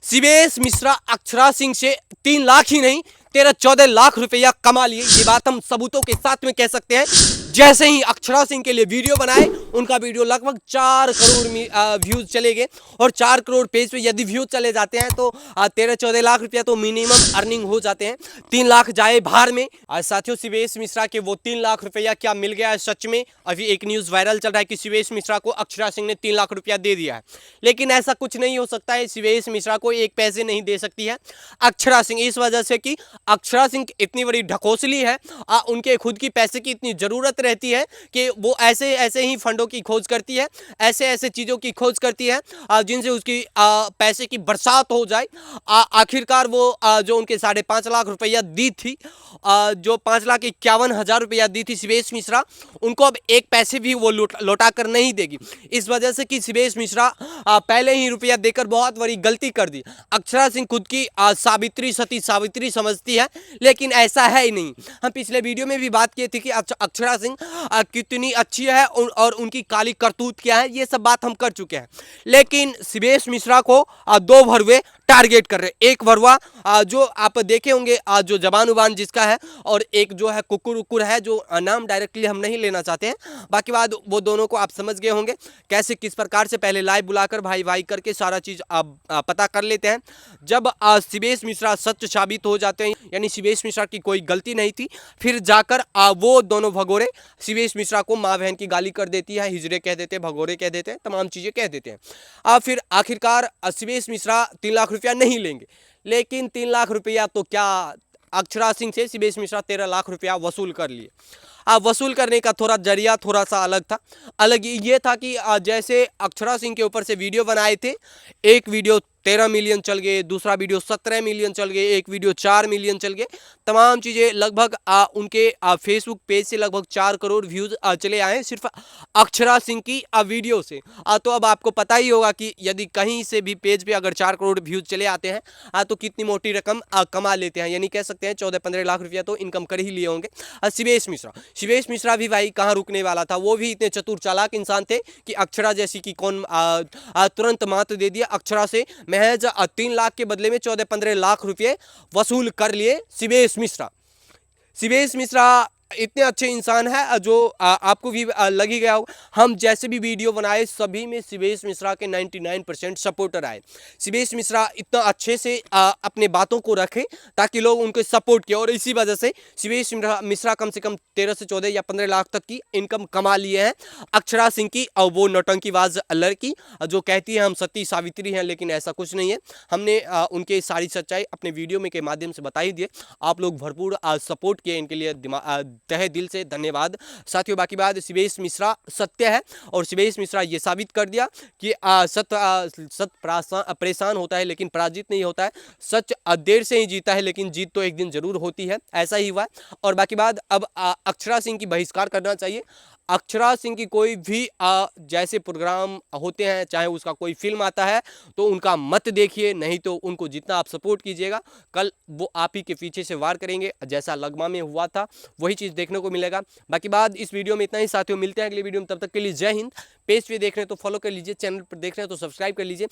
शिवेश मिश्रा अक्षरा सिंह से 3 लाख ही नहीं 13-14 लाख रुपया कमा लिए। ये बात हम सबूतों के साथ में कह सकते हैं। जैसे ही अक्षरा सिंह के लिए वीडियो बनाए, उनका वीडियो लगभग 4 करोड़ व्यूज चले गए और 4 करोड़ पेज पे यदि व्यूज चले जाते हैं तो 13-14 लाख रुपया तो मिनिमम अर्निंग हो जाते हैं। 3 लाख जाए बाहर में। साथियों, शिवेश मिश्रा के वो 3 लाख रुपया क्या मिल गया है सच में? अभी एक न्यूज वायरल चल रहा है कि शिवेश मिश्रा को अक्षरा सिंह ने 3 लाख रुपया दे दिया है, लेकिन ऐसा कुछ नहीं हो सकता है। शिवेश मिश्रा को 1 पैसे नहीं दे सकती है अक्षरा सिंह, इस वजह से कि अक्षरा सिंह इतनी बड़ी ढकोसली है। उनके खुद की पैसे की इतनी जरूरत रहती है कि वो ऐसे ऐसे ही फंडों की खोज करती है, ऐसे ऐसे चीजों की खोज करती है जिनसे उसकी पैसे की बरसात हो जाए। आखिरकार वो जो उनके 5.5 लाख रुपया दी थी, जो 5,51,000 रुपया दी थी शिवेश मिश्रा, उनको अब 1 पैसे भी वो लौटा कर नहीं देगी। इस वजह से कि शिवेश मिश्रा पहले ही रुपया देकर बहुत बड़ी गलती कर दी। अक्षरा सिंह खुद की सावित्री सती सावित्री समझती है, लेकिन ऐसा है ही नहीं। हम पिछले वीडियो में भी बात की थी कि अक्षरा सिंह कितनी अच्छी है और उनकी काली करतूत क्या है, ये सब बात हम कर चुके हैं। लेकिन शिवेश मिश्रा को 2 भरवे टारगेट कर रहे। एक भरवा जो आप देखे होंगे जो जबान उबान जिसका है, और एक जो है कुकुर उकुर है, जो नाम डायरेक्टली हम नहीं लेना चाहते हैं। बाकी बात वो दोनों को आप समझ गए होंगे कैसे किस प्रकार से पहले लाइव बुलाकर भाई भाई करके सारा चीज पता कर लेते हैं। जब शिवेश मिश्रा सच साबित हो जाते हैं, यानी शिवेश मिश्रा की कोई गलती नहीं थी, फिर जाकर वो दोनों भगोरे शिवेश मिश्रा को माँ बहन की गाली कर देती है, हिजड़े कह देते हैं, भगोरे कह देते हैं, तमाम चीजें कह देते हैं। फिर आखिरकार शिवेश मिश्रा 3 लाख रुपया नहीं लेंगे, लेकिन 3 लाख रुपया तो क्या, अक्षरा सिंह से शिवेश मिश्रा 13 लाख रुपया वसूल कर लिए। वसूल करने का थोड़ा जरिया थोड़ा सा अलग था। अलग ये था कि जैसे अक्षरा सिंह के ऊपर से वीडियो बनाए थे, एक वीडियो 13 मिलियन चल गए, दूसरा वीडियो 17 मिलियन चल गए, एक वीडियो 4 मिलियन चल गए। तमाम चीज़ें लगभग उनके फेसबुक पेज से लगभग 4 करोड़ व्यूज चले आए सिर्फ अक्षरा सिंह की वीडियो से। तो अब आपको पता ही होगा कि यदि कहीं से भी पेज पे अगर 4 करोड़ व्यूज चले आते हैं तो कितनी मोटी रकम कमा लेते हैं, यानी कह सकते हैं 14-15 लाख रुपया तो इनकम कर ही लिए होंगे। शिवेश मिश्रा भी भाई कहाँ रुकने वाला था, वो भी इतने चतुर चालाक इंसान थे कि अक्षरा जैसी की कौन तुरंत मात दे दिया। अक्षरा से महज 3 लाख के बदले में 14-15 लाख रुपये वसूल कर लिए शिवेश मिश्रा इतने अच्छे इंसान है जो आपको भी लग ही गया होगा। हम जैसे भी वीडियो बनाए सभी में शिवेश मिश्रा के 99% सपोर्टर आए। शिवेश मिश्रा इतना अच्छे से अपने बातों को रखे ताकि लोग उनको सपोर्ट किए, और इसी वजह से शिवेश मिश्रा कम से कम 13 से 14 या 15 लाख तक की इनकम कमा लिए हैं अक्षरा सिंह की। और वो नौटंकीबाज लड़की जो कहती है हम सती सावित्री हैं, लेकिन ऐसा कुछ नहीं है। हमने उनके सारी सच्चाई अपने वीडियो में के माध्यम से बता ही दिए। आप लोग भरपूर सपोर्ट किए, इनके लिए तहे दिल से धन्यवाद साथियों। बाकी बात शिवेश मिश्रा सत्य है, और शिवेश मिश्रा ये साबित कर दिया कि सत परेशान होता है लेकिन पराजित नहीं होता है। सच देर से ही जीता है, लेकिन जीत तो एक दिन जरूर होती है, ऐसा ही हुआ है। और बाकी बात अब अक्षरा सिंह की बहिष्कार करना चाहिए। अक्षरा सिंह की कोई भी जैसे प्रोग्राम होते हैं, चाहे उसका कोई फिल्म आता है तो उनका मत देखिए, नहीं तो उनको जितना आप सपोर्ट कीजिएगा कल वो आप ही के पीछे से वार करेंगे। जैसा लगमा में हुआ था वही चीज़ देखने को मिलेगा। बाकी बात इस वीडियो में इतना ही साथियों, मिलते हैं अगले वीडियो में, तब तक के लिए जय हिंद। पेज पे देख रहे हैं तो फॉलो कर लीजिए, चैनल पर देख रहे हैं तो सब्सक्राइब कर लीजिए।